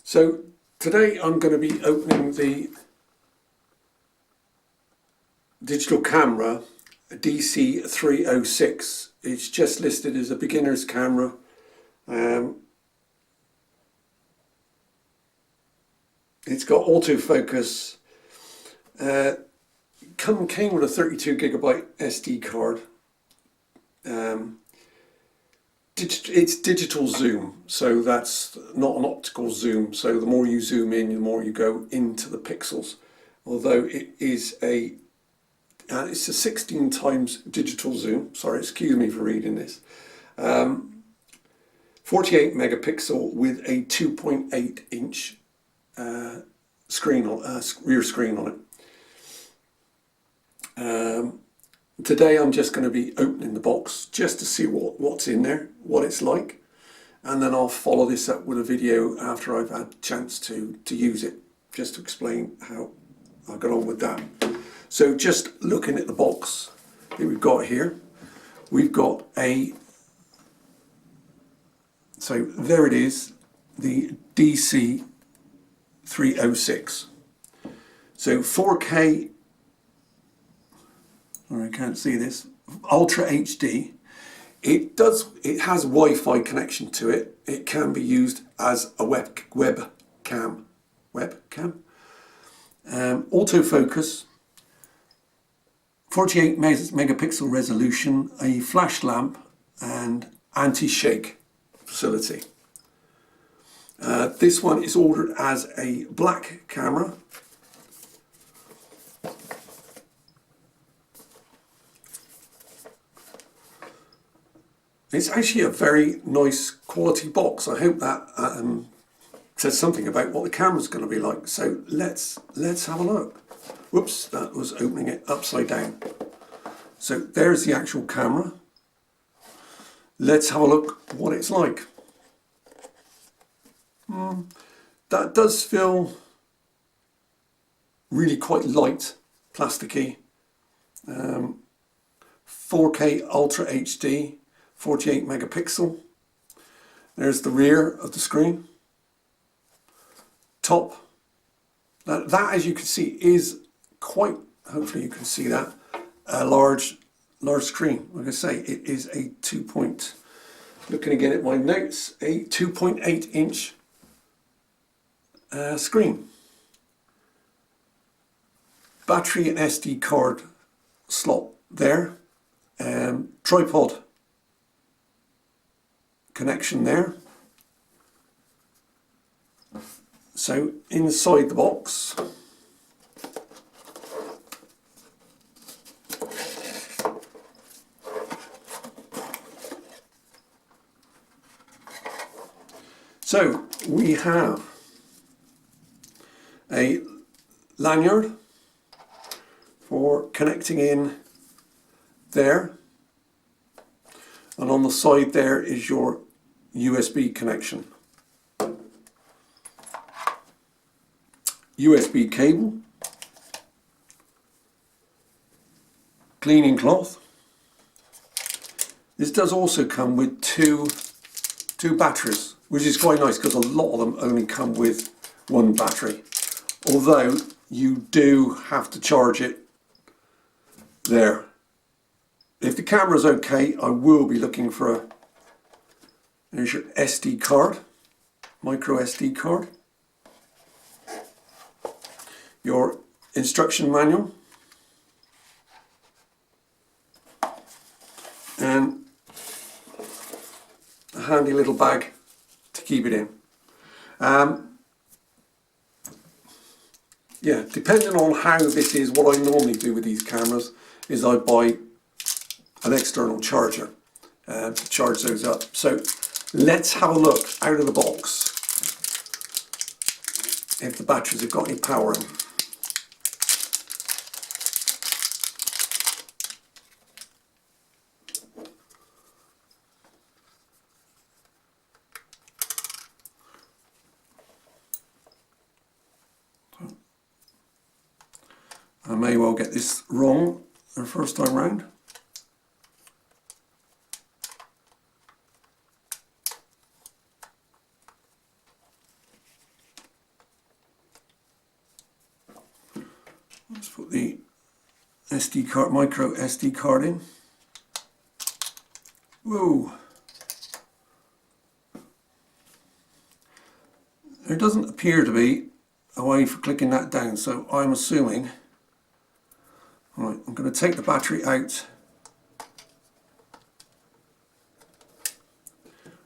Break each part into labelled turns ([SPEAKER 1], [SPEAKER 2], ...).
[SPEAKER 1] So today I'm going to be opening the digital camera DC306. It's just listed as a beginner's camera. It's got autofocus. Came with a 32GB SD card. It's digital zoom, so that's not an optical zoom. So the more you zoom in, the more you go into the pixels. Although it is it's a 16 times digital zoom. Sorry, excuse me for reading this. 48 megapixel with a 2.8 inch screen on rear screen on it. Today I'm just going to be opening the box just to see what's in there, what it's like, and then I'll follow this up with a video after I've had a chance to use it, just to explain how I got on with that. So just looking at the box that we've got here, we've got so there it is, the DC306. So 4K, I can't see this, Ultra HD. It has Wi-Fi connection to it. It can be used as a webcam. Autofocus, 48 megapixel resolution, a flash lamp, and anti-shake facility. This one is ordered as a black camera. It's actually a very nice quality box. I hope that says something about what the camera's going to be like. So let's have a look. Whoops, that was opening it upside down. So there's the actual camera. Let's have a look what it's like. That does feel really quite light, plasticky. 4K Ultra HD, 48 megapixel. There's the rear of the screen. Top. That as you can see is quite, hopefully you can see that, a large screen. Like I say, it is a looking again at my notes, a 2.8 inch screen. Battery and SD card slot there. Tripod connection there. So inside the box, so we have a lanyard for connecting in there, and on the side there is your USB connection. USB cable, cleaning cloth. This does also come with two batteries, which is quite nice because a lot of them only come with one battery. Although you do have to charge it there. If the camera's okay, I will be looking for there's your SD card, micro SD card. Your instruction manual, and a handy little bag to keep it in. Yeah, depending on how this is, what I normally do with these cameras is I buy an external charger to charge those up. So let's have a look out of the box if the batteries have got any power in. I may well get this wrong the first time round. Let's put the SD card, micro SD card in. Whoa. There doesn't appear to be a way for clicking that down, so I'm assuming, right, I'm going to take the battery out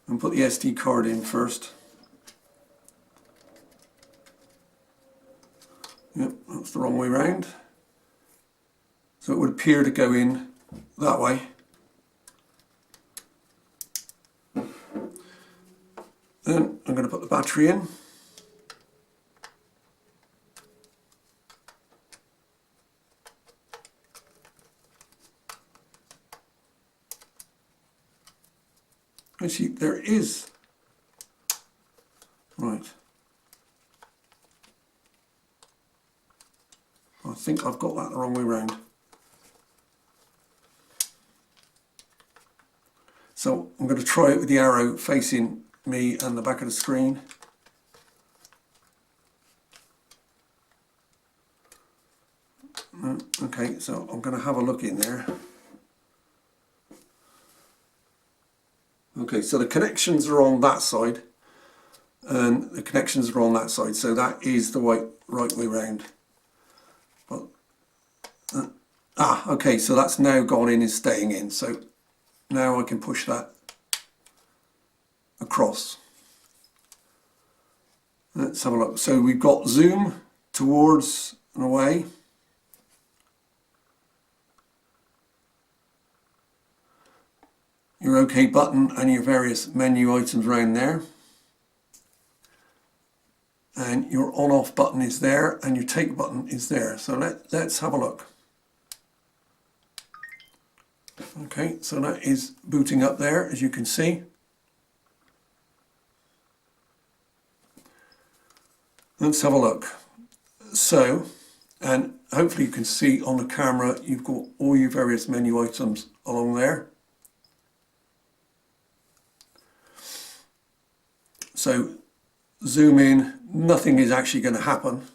[SPEAKER 1] and put the SD card in first. Yep, that's the wrong way round. So it would appear to go in that way. Then I'm going to put the battery in. Actually, there is. Right. I think I've got that the wrong way round. So I'm going to try it with the arrow facing me and the back of the screen. Okay, so I'm going to have a look in there. Okay, so the connections are on that side and the connections are on that side, so that is the right way round. But, okay, so that's now gone in and staying in, so now I can push that across. Let's have a look. So we've got zoom, towards and away. Your OK button and your various menu items around there. And your on-off button is there and your take button is there. So let's have a look. Okay, so that is booting up there, as you can see. Let's have a look. So, and hopefully you can see on the camera, you've got all your various menu items along there. So, zoom in, nothing is actually going to happen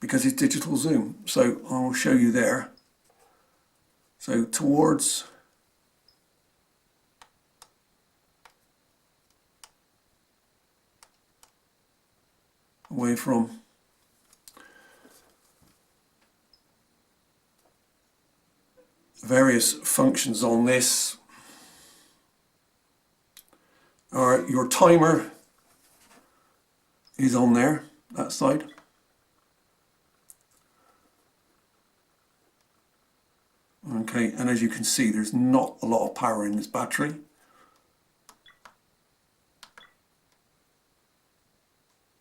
[SPEAKER 1] because it's digital zoom. So I'll show you there. So towards, away from, various functions on this are your timer is on there, that side. Okay, and as you can see, there's not a lot of power in this battery.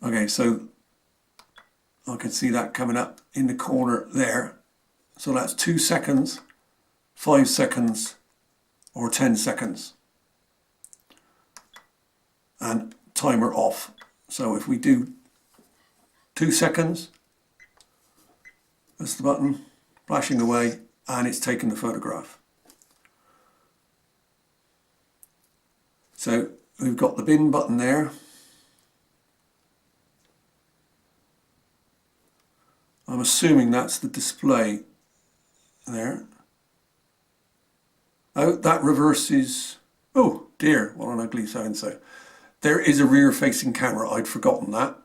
[SPEAKER 1] Okay, so I can see that coming up in the corner there. So that's 2 seconds, 5 seconds, or 10 seconds. And timer off. So if we do 2 seconds, that's the button flashing away and it's taking the photograph. So we've got the bin button there. I'm assuming that's the display there. Oh, that reverses. Oh dear, what an ugly sound. So there is a rear facing camera, I'd forgotten that.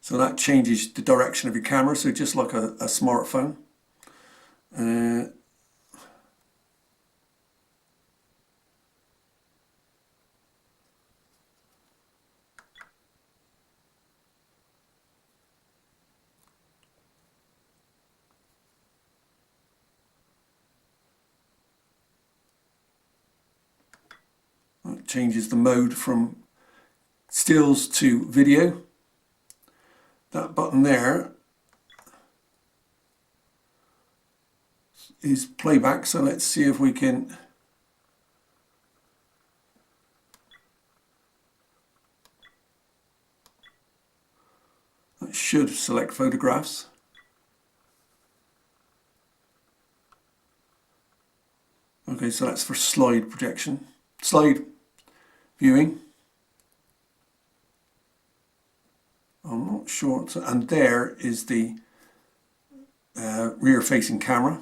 [SPEAKER 1] So that changes the direction of your camera, so just like a smartphone. It changes the mode from stills to video. That button there is playback, so let's see if we can that should select photographs. Okay, so that's for slide projection, slide viewing. I'm not sure. And there is the rear facing camera.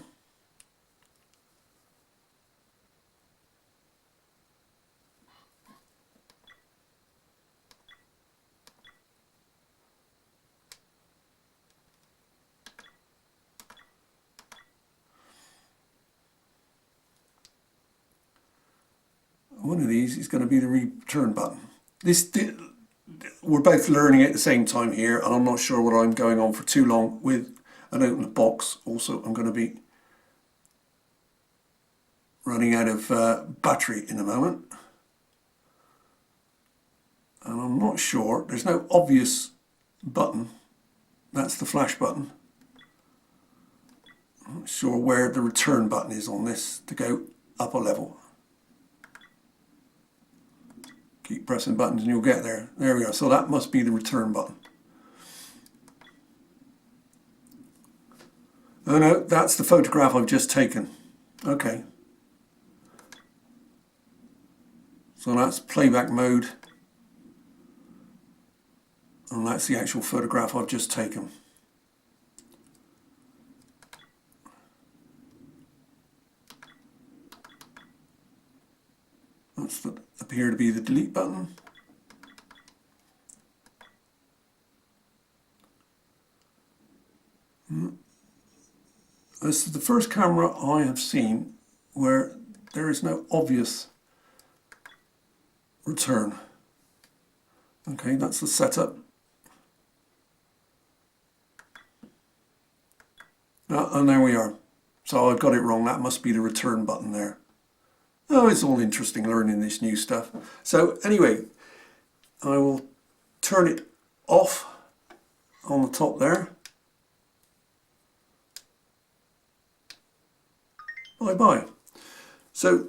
[SPEAKER 1] One of these is going to be the return button. We're both learning at the same time here, and I'm not sure whether I'm going on for too long with an open box. Also, I'm going to be running out of battery in a moment. And I'm not sure, there's no obvious button. That's the flash button. I'm not sure where the return button is on this to go up a level. Keep pressing buttons and you'll get there. There we are. So that must be the return button. Oh no, that's the photograph I've just taken. Okay. So that's playback mode. And that's the actual photograph I've just taken. That's what appear to be the delete button. This is the first camera I have seen where there is no obvious return. Okay, that's the setup. And there we are. So I've got it wrong. That must be the return button there. Oh, it's all interesting learning this new stuff. So anyway, I will turn it off on the top there. Bye-bye. So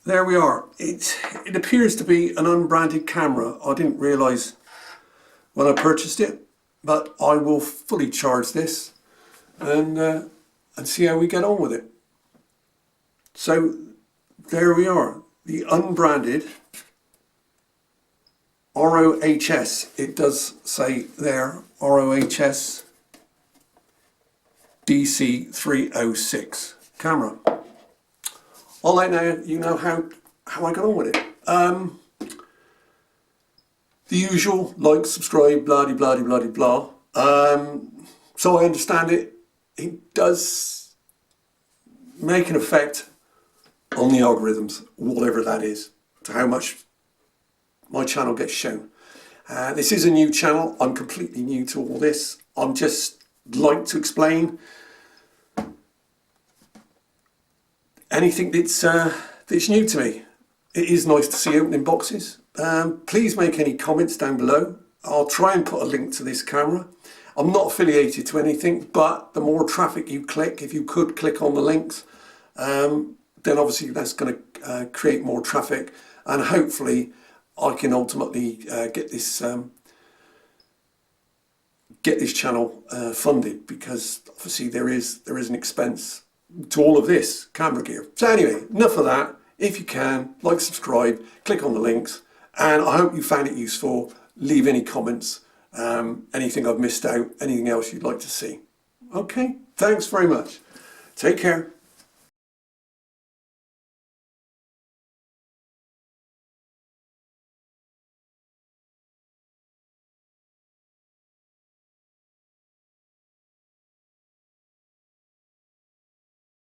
[SPEAKER 1] there we are. It appears to be an unbranded camera. I didn't realise when I purchased it, but I will fully charge this and see how we get on with it. So there we are, the unbranded ROHS. It does say there, ROHS DC306 camera. I'll let you know how I got on with it. The usual, like, subscribe, blah-de-blah-de-blah-de-blah. So I understand it. It does make an effect on the algorithms, whatever that is, to how much my channel gets shown. This is a new channel. I'm completely new to all this. I'm just like to explain anything that's new to me. It is nice to see opening boxes. Please make any comments down below. I'll try and put a link to this camera. I'm not affiliated to anything, but the more traffic you click, if you could click on the links, then obviously that's going to create more traffic, and hopefully I can ultimately get this channel funded, because obviously there is an expense to all of this camera gear. So anyway, enough of that. If you can, like, subscribe, click on the links, and I hope you found it useful. Leave any comments, anything I've missed out, anything else you'd like to see. Okay, thanks very much. Take care.